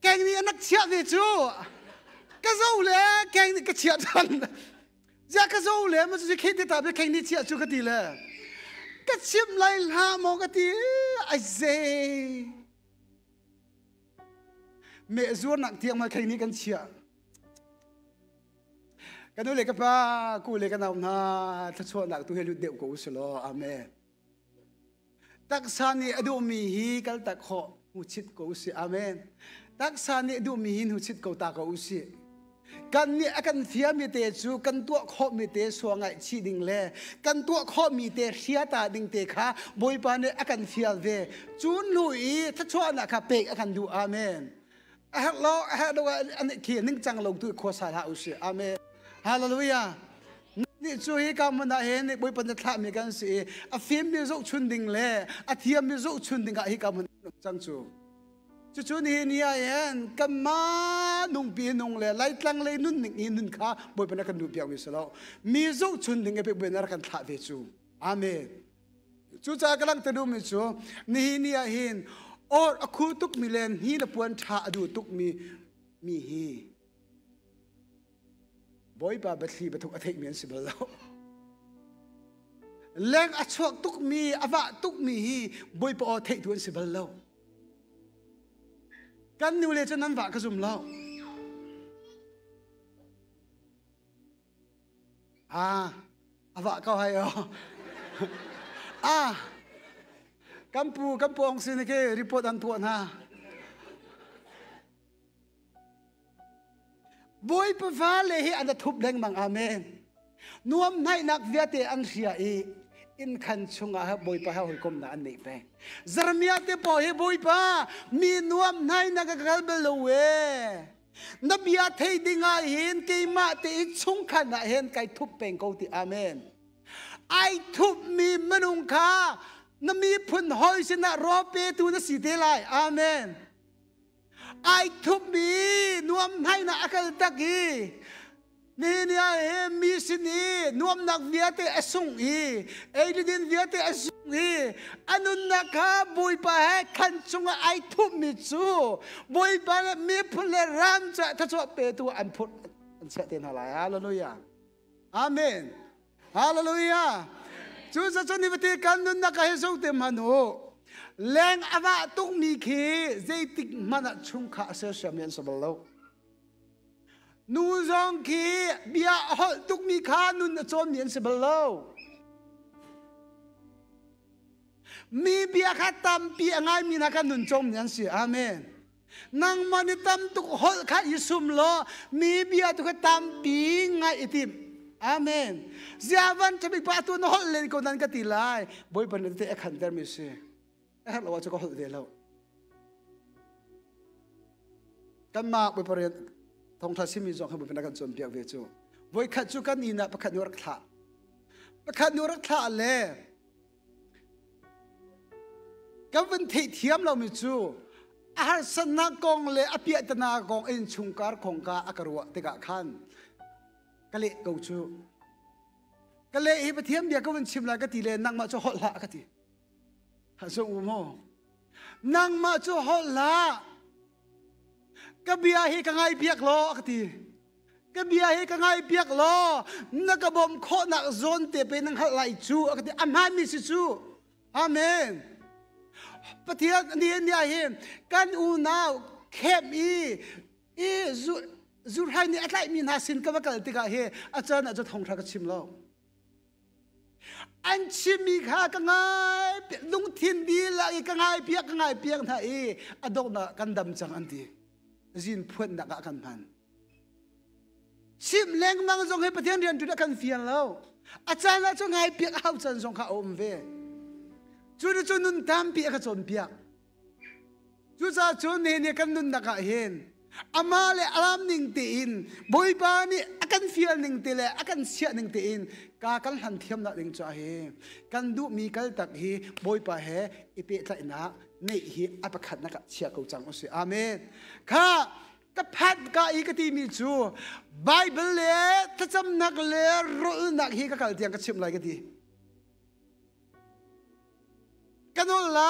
แข่งนี้นักเชียเวจูก็เจ้าเลยแข่งนี้ก็เชียทันจะก็เจ้าเลยมันจะเคเตตามแข่งนี้เชียจูก็ดีเลยก็ชิมไล่หามองก็ดีไอ้เจ้เมจูนักเที่ยงมาแข่งนี้กันเชียกันดูเลยกับป้ากูเลยกันเอาหน้าถ้าชวนหนักตัวเฮลุเดียวกูสโลอาเมนตักษานี่ดูมีฮีกัลตักขอหูชิดกูสิอาเมนตักษานี่ดูมีหินหูชิดกูตากูสิกันนี่กันเฟียมีเตจูกันตัวขอมีเตสวงไอชีดิ่งเล่กันตัวขอมีเตเสียตาดิ่งเตขาบอยปานนี่กันเฟียเวจูนลุยถ้าชวนหนักเปกกันดูอาเมนเราดูอันนี้เขียนนิ่งจังลงตัวโคสาลาอุสิอาเมนฮาเลลูยานี่ช่วยกันมันได้เห็นนี่บุยปัญญาทำมีกันสิอาฟิมมีโรคชุนดิ่งเล่อาเทียมมีโรคชุนดิ่งกับให้กันมันจังจู่นี่นี่เห็นกันมานุ่งปีนุ่งเล่ไล่ตั้งเลยนุ่นหนึ่งอินนุ่นข้าบุยปัญญากันดูเปียกวิสโลมีโรคชุนดิ่งกับบุยปัญญากันท่าเวจูอาเมนจู่จากกำลังจะดูมิจูนี่เห็นโอ้คูตุกมิเลนฮีนับวันท่าดูตุกมีฮีบอยป้าบัตรีบัตุกอธิเมียนสิบล้อแรงอัชวกตุกมีอวะตุกมีบอยป้าอธิทุนสิบล้อกันนิวเลจนั้นวะกระซุ่มล้ออวะเขาให้กัมพูองสินเกรีพอร์ตอันตัวนะบอยปฟ้าเลยอันทุบแดงบังอาเมนนวมให้นักวิทยาอันเสียอินขันชงอาบอยป้าหอยคมนาอันนี้ไปจารมีอาเตปอยบอยป้ามีนวมให้นักกัลเบลเวนับยาเทดิงาเห็นกีมาเตอิชงขันเห็นไก่ทุบเป็นกูติอาเมนไอทุบมีมนุงคานมีพุนหอยชนะรอเปตูนสีเทลายอาเมนไอทุบมีนวมให้นักกัลตักีนี่มีสินีนวมนักวิทยาสุงฮีเอลิดินวิทยาสุงฮีอันนั้นนักบุยป้าขันจงไอทุบมิจูบุยป้ามีพุนเลรามจะถ้าชอบเปตัวอันพุทอันเสด็จอะไรฮาเลลูยาอาเมนฮาเลลูยาจูจะจนิวติกันนั้นนักให้สุเตมันโอแรงอวะตุกมีขีเจติกมันชุงข้าเสียเมียนสบลโลนูจงขีเบียหอตุกมีขานุนจอมเมียนสบลโลมีเบียขัดตามปีง่ายมีนักนุนจอมเมียนสิอาเมนนางมันตามตุกหอขัดยิสุมโลมีเบียตุกตามปีง่ายอิติมอาเมนเจ้าวันจะมีปาตุนหอเลนคนนั้นก็ตีลายบอยปันเตะขันเดอร์มิสิเราว่าจะก็หอเดียวแล้วกันมาบอยปริทองทัศมีจงให้บุญนักการจนเปียกเวจูบอยขัดจุกันนี่นะประคัดนูรักษาเลยกับวันที่เทียมเรามีจูอาหารสนากงเลยอภิยตนากงเอ็นชุงการของกาอากรัวติกะขันกะเละกูจูกะเละอีปะเทียมเบียก็วันชิมลากะตีเลยนั่งมาจะหอละกะตีหาส่งอุโมนั่งมาจะหอละกะเบียให้กังไงเปียกล้อกะตีกะเบียให้กังไงเปียกล้อนักบ่มโคนักโซนเตเป็นนังหลายจูกะตีอันหามีสิจูอาเมนปะเทียนี่เห็นกันอูนาวเข้มอีจูให้นี่อะไรมีนาสินก็ว่ากันติกะเฮอาจารย์อาจจะท่องทักชิมล้ออันชิมีข้ากังไงลุงทินดีละอีกังไงเปียกท่าอดอกนะกันดำจังอันดีจินพูดนักกันพันชิมแรงมังจงให้ประเทศเรียนจุดกันเฟียนแล้วอาจารย์ละจงไงเปียกเอาจันจงข้าอมเวจุดนุนตามเปียกจนเปียกจุดจุดเนี่ยกันนุนนักเห็นอามาเลอารามนิ่งตีนบอยปานี่อากันเฟียนิ่งตีเลอากันเสียนิ่งตีน กากันหันเทียมนักดิงจ้าเฮกันดูมีกัลตักฮีบอยปะเฮอิเปตะนะนี่ฮีอัปขัดนักเชียกูจังอุสิอาเมนข้าก็พัดกาอีกตีมีจูไบเบิลเล่ถ้าจำนักเล่รู้นักฮีก็กัลเตียงก็ชิมไรก็ดีกันนู่นไล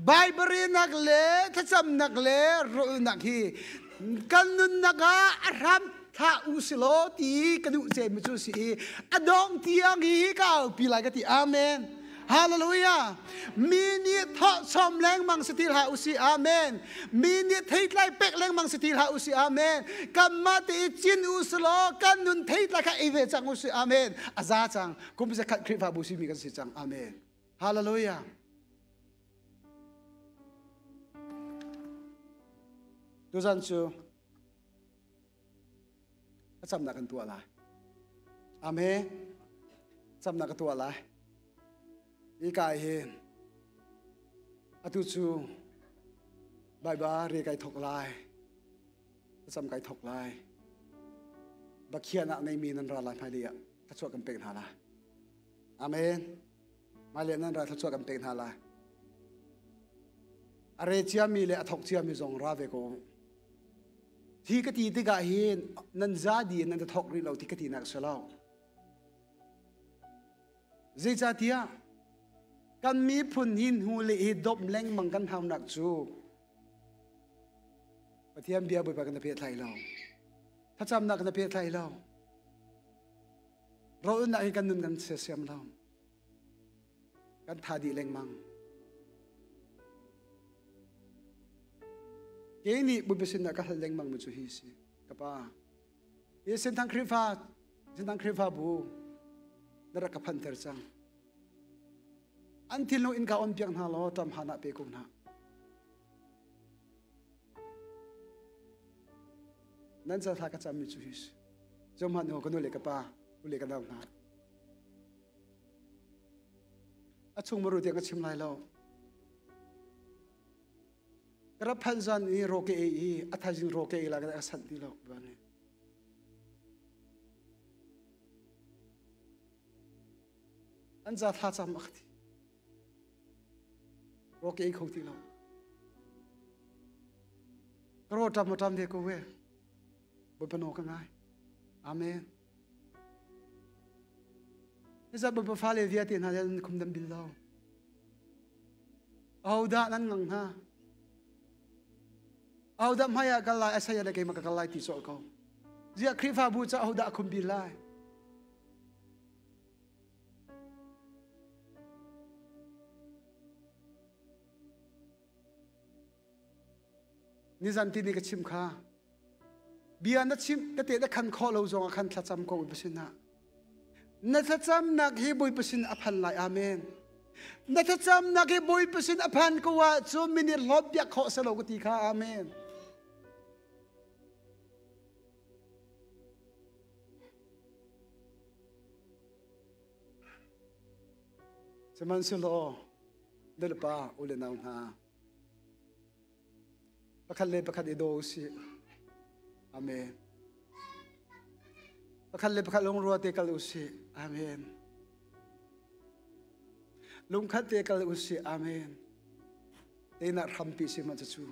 ไบเบิลนักเล่ถ้าจำนักเล่รู้นักฮีกันนู่นนักอารัมถ้าอุสโลตีกันดูเจมิจูสีอดองเตียงฮีก็ปีไรก็ดีอาเมนฮาเลลูยามีนิทอชมแรงมังสติลหาอุสิอาเมนมีนิเทไลเป็กแรงมังสติลหาอุสิอาเมนกัมมาติจินอุสโลกันนุนเทไลค่ะเอเวจังอุสิอาเมนอาซาจังกุมพิจารณาคริฟาบุสิมีกันสิจังอาเมนฮาเลลูยาดูจันจูจำนักกันตัวอะไรอาเมนจำนักกันตัวอะไรอีกายเห็นอตุจูบายบาเรียกายถกลายจำกายถกลายบักเขียนในมีนันราลายพายเดียถ้าช่วยกันเป็นหาละอาเมนมาเรียนนันราถ้าช่วยกันเป็นหาละอะไรเชียมีเลยอถกเชียมีสองราเวโกที่กติติกาเห็นนันซาดีนันจะถกรีเราที่กตินักสลาวเจจาเทียกันมีพุนหินหูเลยดบแรงมังกันทำหนักจูปะเทียมเบียบุยปะกันเพียไทยเราถ้าจำนักกันเพียไทยเราเราอุณากันนุนกันเสียมเรากันทาดีแรงมังเกี่ยนี่บุญเป็นสิ่งนักการแรงมังมุจูฮิสิกับป้าเยสินทางคริฟาสินทางคริฟาบูนรักพันเตอร์จังอันที่เราอินกาอนเพียงหาเราทำหาหน้าเปกุมนะนั่นจะทักจำมิจูฮิสจอมหันหัวกันดูเล็กป้าดูเล็กกันดาวนะอาช่วงมารู้เดียงก็ชิมไล่เรากระพันจันนี่โรเกอีอัฐจิงโรเกอีลากันสันติเราบ้านนี้อันจะทักจำมักทีโรคเองคงที่เราโรคจำมาจำเด็กกูเว้ยบุญพนกันง่ายอาเมนนี่จะบุญฟ้าเลวียตินหาเรื่องคุมดำบินเราเอาด่านั้นงังฮะเอาด่าไม่อยากกันไล่ไอ้สายอะไรกันมากันไล่ที่โซ่เขาเจ้าคริฟ้าบูชาเอาด่าคุมบินไล่นิสันที่นี่ก็ชิมข้าเบียร์นัดชิมก็เตะได้คันคอเราจงคันทัดจำก็อุปสินะนัดทัดจำนักให้บุยปสินอภันไลอาเมนนัดทัดจำนักให้บุยปสินอภันก็ว่าจงมินิลบยักษ์ขอสโลกติข้าอาเมนสมันสุโลเดลปาอุเลนาวนาประคันเลยประคันอิโดสิอาเมนประคันเลยประคันลงรัวเตกัลอุสิอาเมนลุงคัดเตกัลอุสิอาเมนเตนักทำปีสิมันจะชู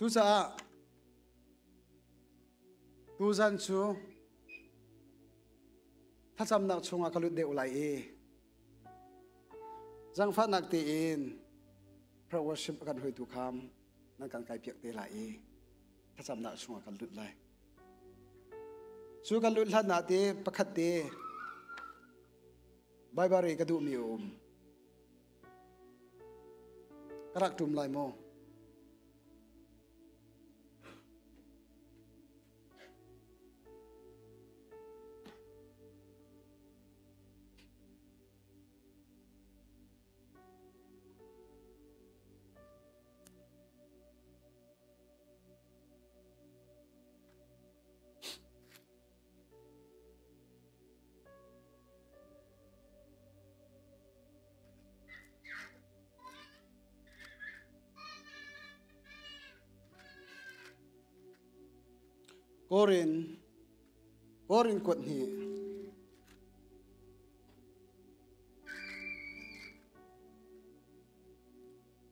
จูซาตูซันชูถ้าจำนักชงอากาลุดเดอุไลเอจังฟ้านักเตอินพระวชิปกันหอยตุคำนั่งกันไกเปียกเตไลเอถ้าจำนักชงอากาลุดไลชูกันลุดลัดนาเตประคัดเตใบบารีกระดูมีกระรักตุมไลโม Korin kot hi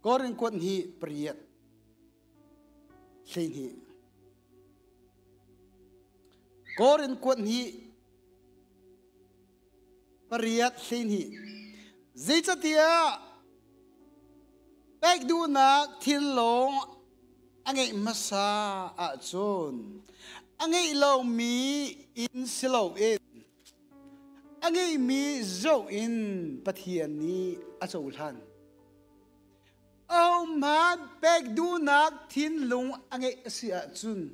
Korin kot hi priyat sein hi Korin kot hi priyat sein hi Zichatia Pek du nak thiên long Angai masa a chon Angai lau mi in silau in Angai mi zo in pathian ni a chou than Ông man pek du nak thiên long angai si a chun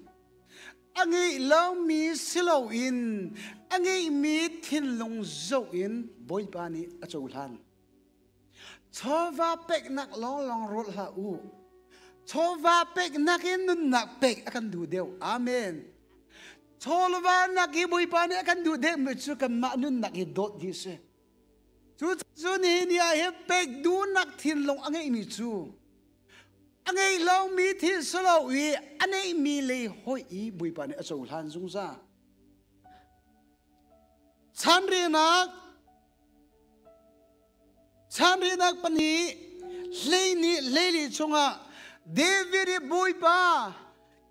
Angai lau mi silau in Angai mi thiên long zo in boy pa ni a chou than Chova pek nak long rot la u Chova pek nak in nun nak pek akan du deu amen Chova nak i boy pa ni akan du deu me chu kan ma nun nak i dot di se chu ni ni a he pek du nak thin long angai mi chu angai long mi thi solo wi anai mi le hoi i boy pa ni a chou han zung za chan ri nak pani leili chunga David boy pa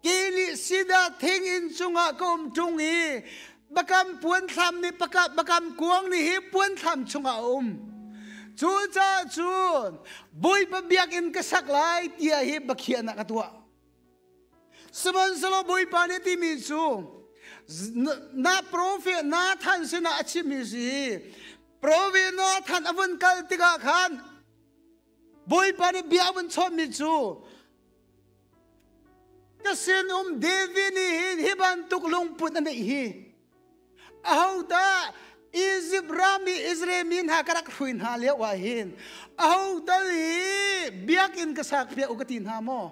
kili sida thing in chunga kom chungi bakam puan tham ni bakam kuang ni hi puan tham chunga chu cha chun boy pa biak in kasak lai tia hi bakhia na katwa saman salo boy pa ni ti mi chu na prophet na than sina achi mi si prophet na than avun kal tiga khan boy pa ni biawun chom mi chu kasin David ni hiban tuklong put na hi ahauda Egypt rami Israel min ha karak huin ha le wa hin ahauda li biak in kasak pia ugatin ha mo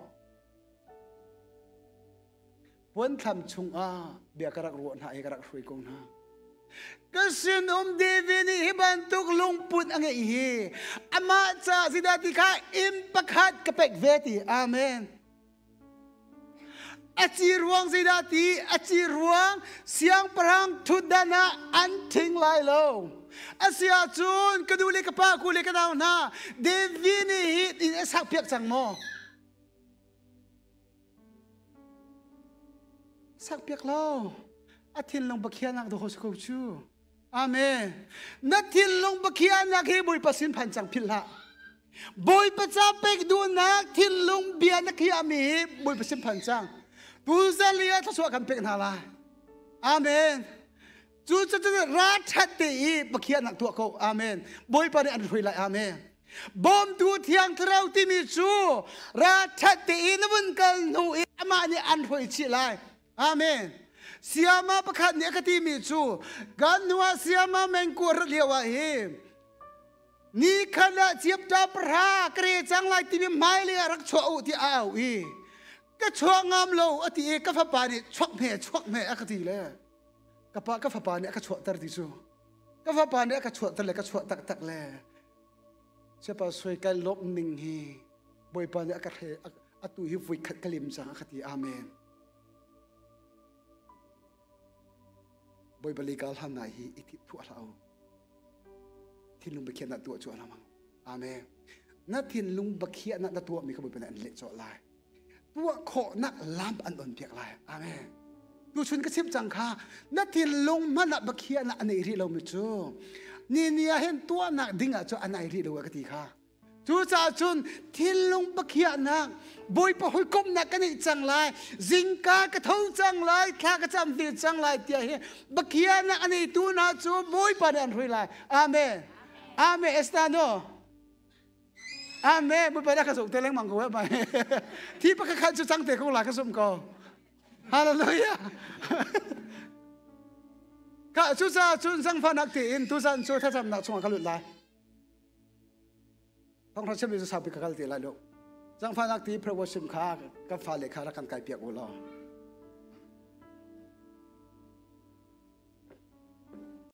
pon tham chung a biak karak ro na ai karak hui kong na kasin David ni hiban tuklong put angai hi ama cha sidati kha impakhat kapek veti amen Aci ruang zidati, aci ruang siang perang tudana anting lai lo. Asia chun keduli kapa kuli kenau na devini hit in esak piak chang mo. Sak piak lo. Atin long bakian nak dohos ko chu. Amen. Natin long bakian nak hi boy pasin pancang pila. Boy pacapek du nak tin long bian nak hi ami boy pasin pancang. Tuzalia taswa kan pek nala. Amen. Chu rathat te I bakian nak tua ko. Amen. Boy pa ni an hui lai amen. Bom tu thiang thrau ti mi chu rathat te I nabun kal nu I ama ni an hui chi lai. Amen. Siama pakhat ni akati mi chu gan nuwa siama mengku rliawa hi. Ni khana chiap ta pra kre chang lai ti mi mai le rak chwa u ti au I. Cái chuông ngam lâu ở thì cái pháp bản này chuộc mẹ cái gì đấy cái pháp bản này cái chuộc tơ thì chú cái pháp bản này cái chuộc tơ là cái chuộc tắc lẹ sẽ bảo xoay cái lốp mình hi bồi bản này cái hệ ở tu hi vui khát cái lim sang cái gì amen bồi bali gal ham này hi ít thuở lâu thiên lung bậc khiết nát tuột chuột làm amen nát thiên lung bậc khiết nát tuột mình không bồi bản này lệ chọn lạiตัวขอนักล้ำอันอ่อนเพียงไรอาเมนดูชุนกระซิบจังค่ะนักที่ลงมันนักบักเขียนอันไหนที่เราไม่จูนี่เห็นตัวนักดิ่งอ่ะจูอันไหนที่เราก็ตีค่ะจูจ่าชุนที่ลงบักเขียนนักบอยปะหอยก้มนักกันนี่จังไรจิงกากระเท่าจังไรข้ากระจำตีจังไรเดียวเห็นบักเขียนนักอันไหนตัวนักจูบอยปะเดินหุยไรอาเมนอาเมนเอสตาโนAmen. Buat pada kasut teleng mangko apa? Tiba kakak cacang tekong lah kasut kau. Haleluya. Kak susah sang fanak tin tusan so thasam nak sungai kalut lah. Pang rasam itu sampai kakak tin lah lo. Sang fanak tin perwasim kak kafale karakan kai piak ulo.